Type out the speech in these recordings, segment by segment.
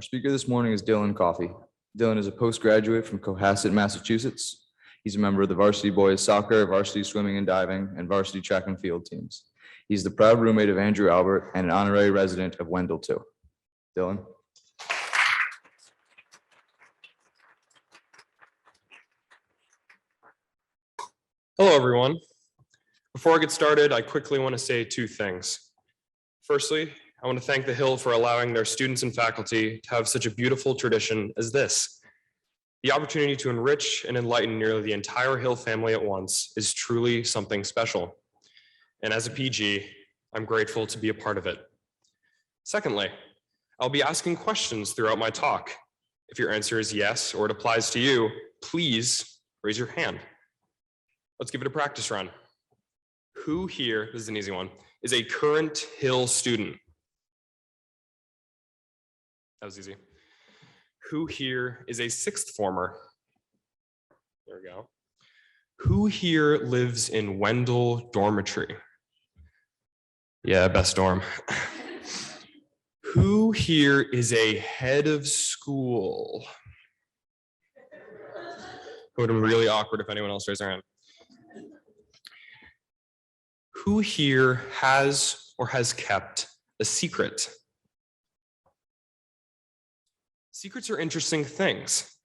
Our speaker this morning is Coffey. Dylan is a postgraduate from Cohasset, Massachusetts. He's a member of the varsity boys soccer, varsity swimming and diving, and varsity track and field teams. He's the proud roommate of Andrew Albert and an honorary resident of Wendell too. Dylan. Hello, everyone. Before I get started, I quickly want to say two things. Firstly, I want to thank the Hill for allowing their students and faculty to have such a beautiful tradition as this. The opportunity to enrich and enlighten nearly the entire Hill family at once is truly something special. And as a PG, I'm grateful to be a part of it. Secondly, I'll be asking questions throughout my talk. If your answer is yes, or it applies to you, please raise your hand. Let's give it a practice run. Who here, this is an easy one, is a current Hill student? That was easy. Who here is a sixth former? There we go. Who here lives in Wendell dormitory? Yeah, best dorm. Who here is a head of school? It would have been really awkward if anyone else raised their hand. Who here has or has kept a secret? Secrets are interesting things.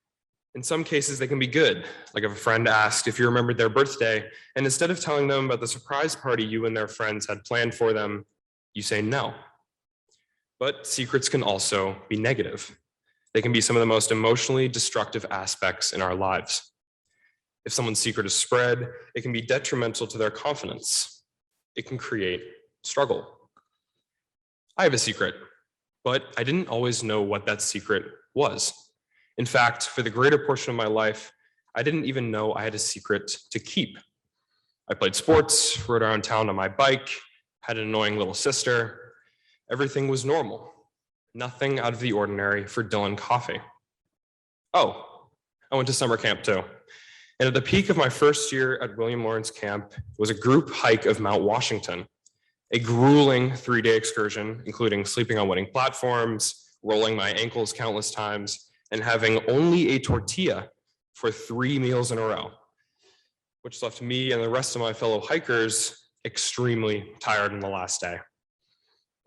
In some cases, they can be good. Like if a friend asked if you remembered their birthday, and instead of telling them about the surprise party you and their friends had planned for them, you say no. But secrets can also be negative. They can be some of the most emotionally destructive aspects in our lives. If someone's secret is spread, it can be detrimental to their confidence. It can create struggle. I have a secret, but I didn't always know what that secret was. In fact, for the greater portion of my life, I didn't even know I had a secret to keep. I played sports, rode around town on my bike, had an annoying little sister. Everything was normal. Nothing out of the ordinary for Dylan Coffey. Oh, I went to summer camp too. And at the peak of my first year at William Lawrence Camp was a group hike of Mount Washington, a grueling 3-day excursion, including sleeping on wooden platforms, rolling my ankles countless times, and having only a tortilla for 3 meals in a row, which left me and the rest of my fellow hikers extremely tired on the last day.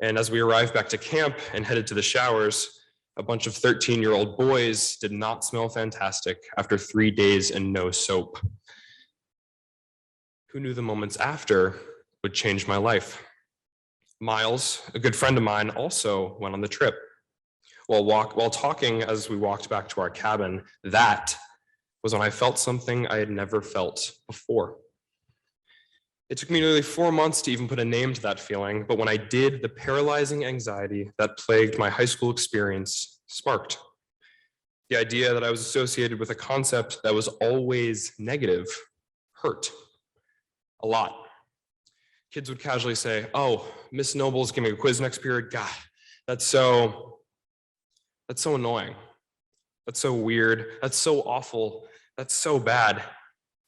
And as we arrived back to camp and headed to the showers, a bunch of 13-year-old boys did not smell fantastic after 3 days and no soap. Who knew the moments after would change my life? Miles, a good friend of mine, also went on the trip. While talking as we walked back to our cabin, that was when I felt something I had never felt before. It took me nearly 4 months to even put a name to that feeling, but when I did, the paralyzing anxiety that plagued my high school experience sparked. The idea that I was associated with a concept that was always negative hurt a lot. Kids would casually say, "Oh, Miss Noble's giving a quiz next period. God, that's so annoying. That's so weird. That's so awful. That's so bad.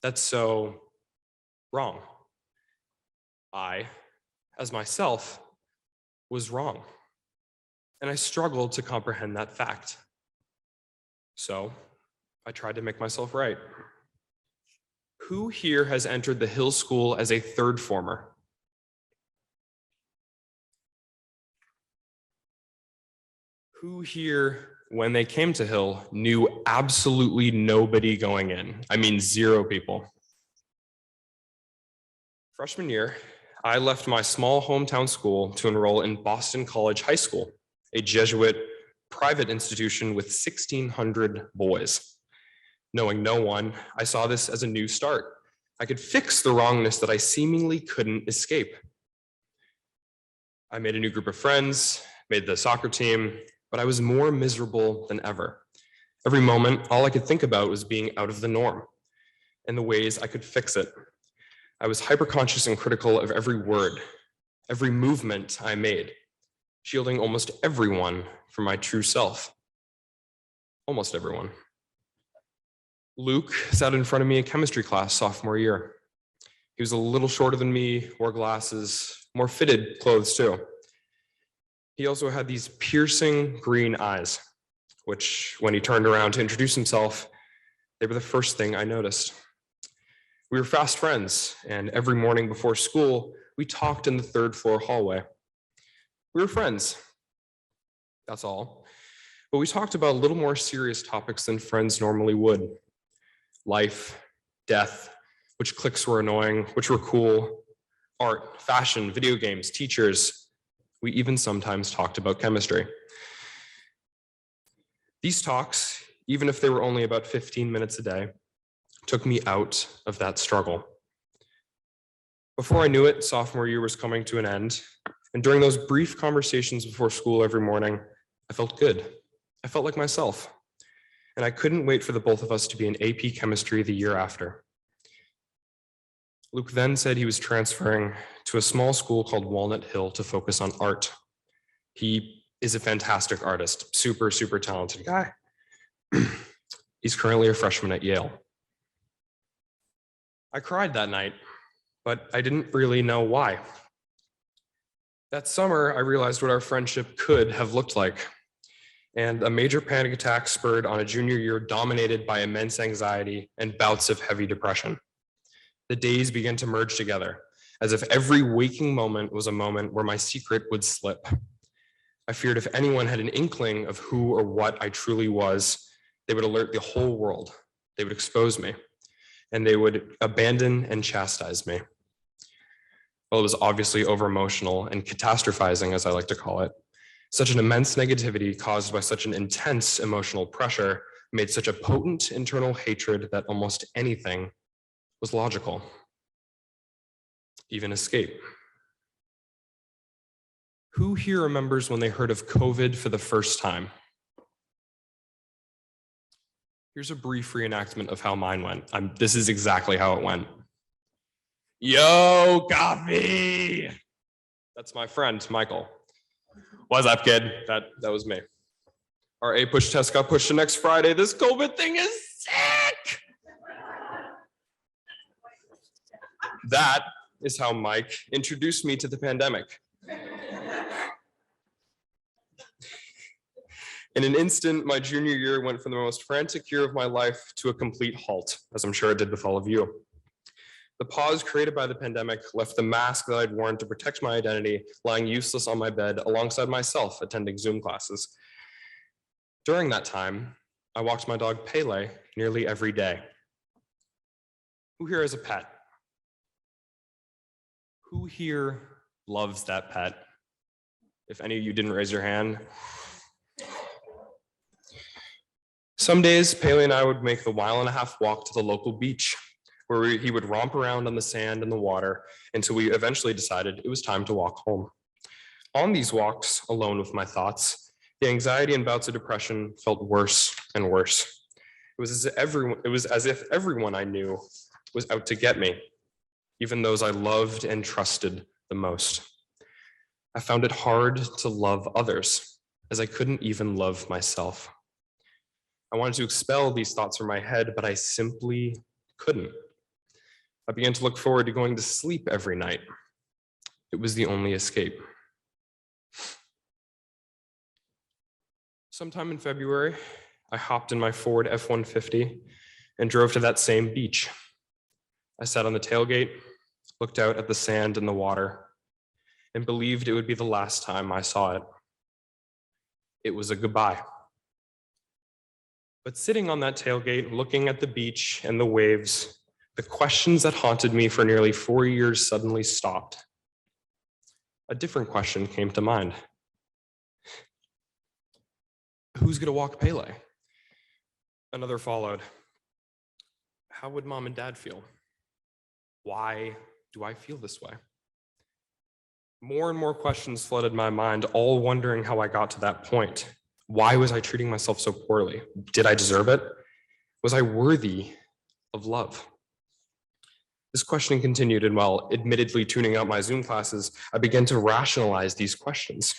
That's so wrong." I, as myself, was wrong. And I struggled to comprehend that fact. So I tried to make myself right. Who here has entered the Hill School as a third former? Who here, when they came to Hill, knew absolutely nobody going in? I mean, 0 people. Freshman year, I left my small hometown school to enroll in Boston College High School, a Jesuit private institution with 1,600 boys. Knowing no one, I saw this as a new start. I could fix the wrongness that I seemingly couldn't escape. I made a new group of friends, made the soccer team, but I was more miserable than ever. Every moment, all I could think about was being out of the norm and the ways I could fix it. I was hyperconscious and critical of every word, every movement I made, shielding almost everyone from my true self. Almost everyone. Luke sat in front of me in chemistry class sophomore year. He was a little shorter than me, wore glasses, more fitted clothes too. He also had these piercing green eyes. which when he turned around to introduce himself, they were the first thing I noticed. We were fast friends, and every morning before school, we talked in the third floor hallway. We were friends, that's all. But we talked about a little more serious topics than friends normally would. Life, death, which cliques were annoying, which were cool, art, fashion, video games, teachers. We even sometimes talked about chemistry. These talks, even if they were only about 15 minutes a day, took me out of that struggle. Before I knew it, sophomore year was coming to an end. And during those brief conversations before school every morning, I felt good. I felt like myself. And I couldn't wait for the both of us to be in AP chemistry the year after. Luke then said he was transferring to a small school called Walnut Hill to focus on art. He is a fantastic artist, super, super talented guy. He's currently a freshman at Yale. I cried that night, but I didn't really know why. That summer, I realized what our friendship could have looked like. And a major panic attack spurred on a junior year dominated by immense anxiety and bouts of heavy depression. The days began to merge together, as if every waking moment was a moment where my secret would slip. I feared if anyone had an inkling of who or what I truly was, they would alert the whole world. They would expose me, and they would abandon and chastise me. Well, it was obviously over-emotional and catastrophizing, as I like to call it. Such an immense negativity caused by such an intense emotional pressure made such a potent internal hatred that almost anything was logical, even escape. Who here remembers when they heard of COVID for the first time? Here's a brief reenactment of how mine went. This is exactly how it went. Yo, Coffey! That's my friend, Michael. What's up, kid? That was me. Our A-push test got pushed to next Friday. This COVID thing is sick! That is how Mike introduced me to the pandemic. In an instant, my junior year went from the most frantic year of my life to a complete halt, as I'm sure it did with all of you. The pause created by the pandemic left the mask that I'd worn to protect my identity lying useless on my bed alongside myself attending Zoom classes. During that time, I walked my dog Pele nearly every day. Who here has a pet? Who here loves that pet? If any of you didn't raise your hand. Some days, Pele and I would make the 1.5 mile walk to the local beach, where he would romp around on the sand and the water until we eventually decided it was time to walk home. On these walks, alone with my thoughts, the anxiety and bouts of depression felt worse and worse. It was as if everyone I knew was out to get me, even those I loved and trusted the most. I found it hard to love others, as I couldn't even love myself. I wanted to expel these thoughts from my head, but I simply couldn't. I began to look forward to going to sleep every night. It was the only escape. Sometime in February, I hopped in my Ford F-150 and drove to that same beach. I sat on the tailgate, looked out at the sand and the water, and believed it would be the last time I saw it. It was a goodbye. But sitting on that tailgate, looking at the beach and the waves, the questions that haunted me for nearly 4 years suddenly stopped. A different question came to mind. Who's gonna walk Pele? Another followed. How would mom and dad feel? Why do I feel this way? More and more questions flooded my mind, all wondering how I got to that point. Why was I treating myself so poorly? Did I deserve it? Was I worthy of love? This questioning continued, and while admittedly tuning out my Zoom classes, I began to rationalize these questions.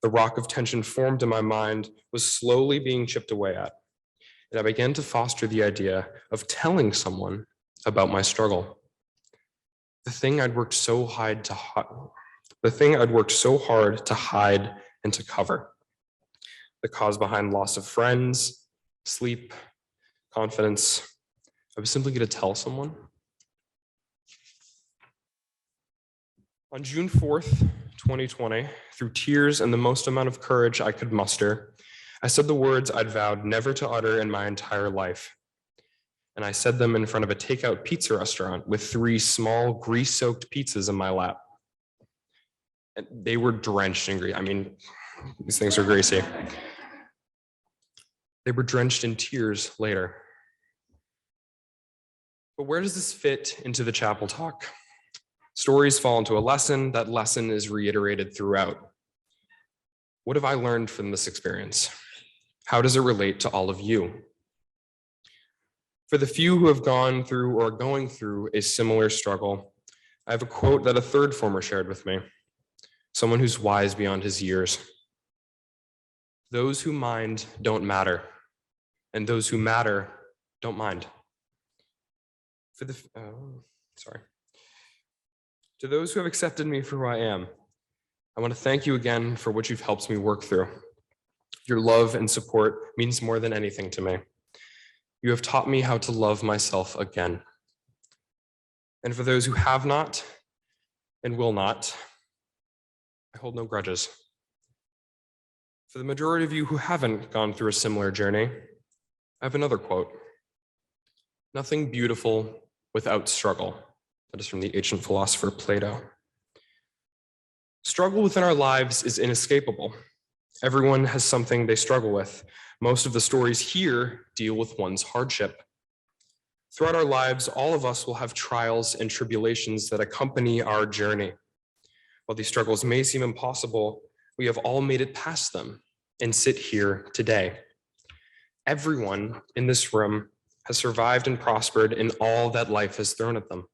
The rock of tension formed in my mind was slowly being chipped away at, and I began to foster the idea of telling someone about my struggle. The thing I'd worked so hard to hide and to cover. the cause behind loss of friends, sleep, confidence. I was simply going to tell someone. On June 4th, 2020, through tears and the most amount of courage I could muster, I said the words I'd vowed never to utter in my entire life. And I said them in front of a takeout pizza restaurant with 3 small grease-soaked pizzas in my lap. And they were drenched in grease. I mean, these things are greasy. They were drenched in tears later. But where does this fit into the chapel talk? Stories fall into a lesson. That lesson is reiterated throughout. What have I learned from this experience? How does it relate to all of you? For the few who have gone through or are going through a similar struggle, I have a quote that a third former shared with me, someone who's wise beyond his years. Those who mind don't matter, and those who matter don't mind. To those who have accepted me for who I am, I want to thank you again for what you've helped me work through. Your love and support means more than anything to me. You have taught me how to love myself again. And for those who have not and will not, I hold no grudges. For the majority of you who haven't gone through a similar journey, I have another quote. Nothing beautiful without struggle. That is from the ancient philosopher Plato. Struggle within our lives is inescapable. Everyone has something they struggle with. Most of the stories here deal with one's hardship. Throughout our lives, all of us will have trials and tribulations that accompany our journey. While these struggles may seem impossible, we have all made it past them and sit here today. Everyone in this room has survived and prospered in all that life has thrown at them.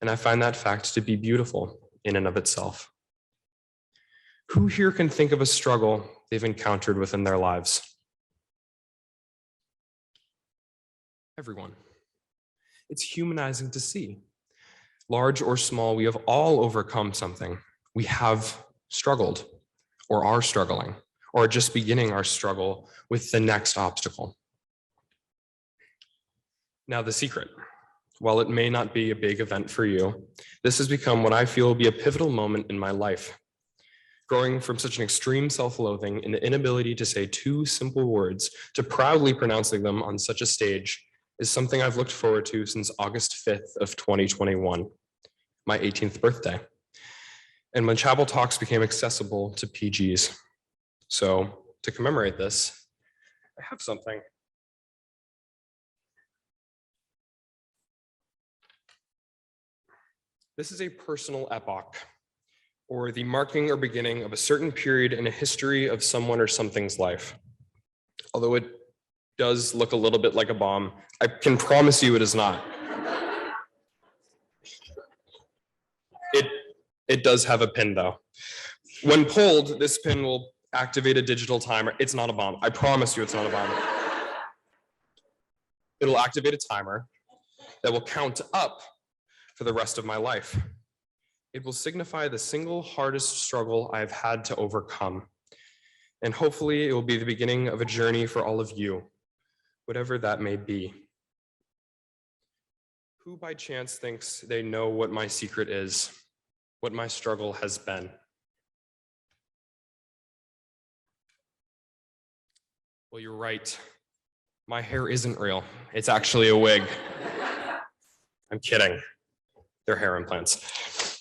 And I find that fact to be beautiful in and of itself. Who here can think of a struggle they've encountered within their lives? Everyone. It's humanizing to see. Large or small, we have all overcome something. We have struggled, or are struggling, or just beginning our struggle with the next obstacle. Now, the secret. While it may not be a big event for you, this has become what I feel will be a pivotal moment in my life. Growing from such an extreme self-loathing and the inability to say 2 simple words to proudly pronouncing them on such a stage is something I've looked forward to since August 5th of 2021, my 18th birthday, and when Chapel Talks became accessible to PGs. So to commemorate this, I have something. This is a personal epoch, or the marking or beginning of a certain period in a history of someone or something's life. Although it does look a little bit like a bomb, I can promise you it is not. It does have a pin though. When pulled, this pin will activate a digital timer. It's not a bomb. I promise you it's not a bomb. It'll activate a timer that will count up for the rest of my life. It will signify the single hardest struggle I have had to overcome. And hopefully it will be the beginning of a journey for all of you, whatever that may be. Who by chance thinks they know what my secret is, what my struggle has been? Well, you're right. My hair isn't real. It's actually a wig. I'm kidding. They're hair implants.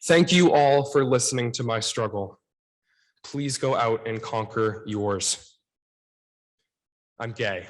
Thank you all for listening to my struggle. Please go out and conquer yours. I'm gay.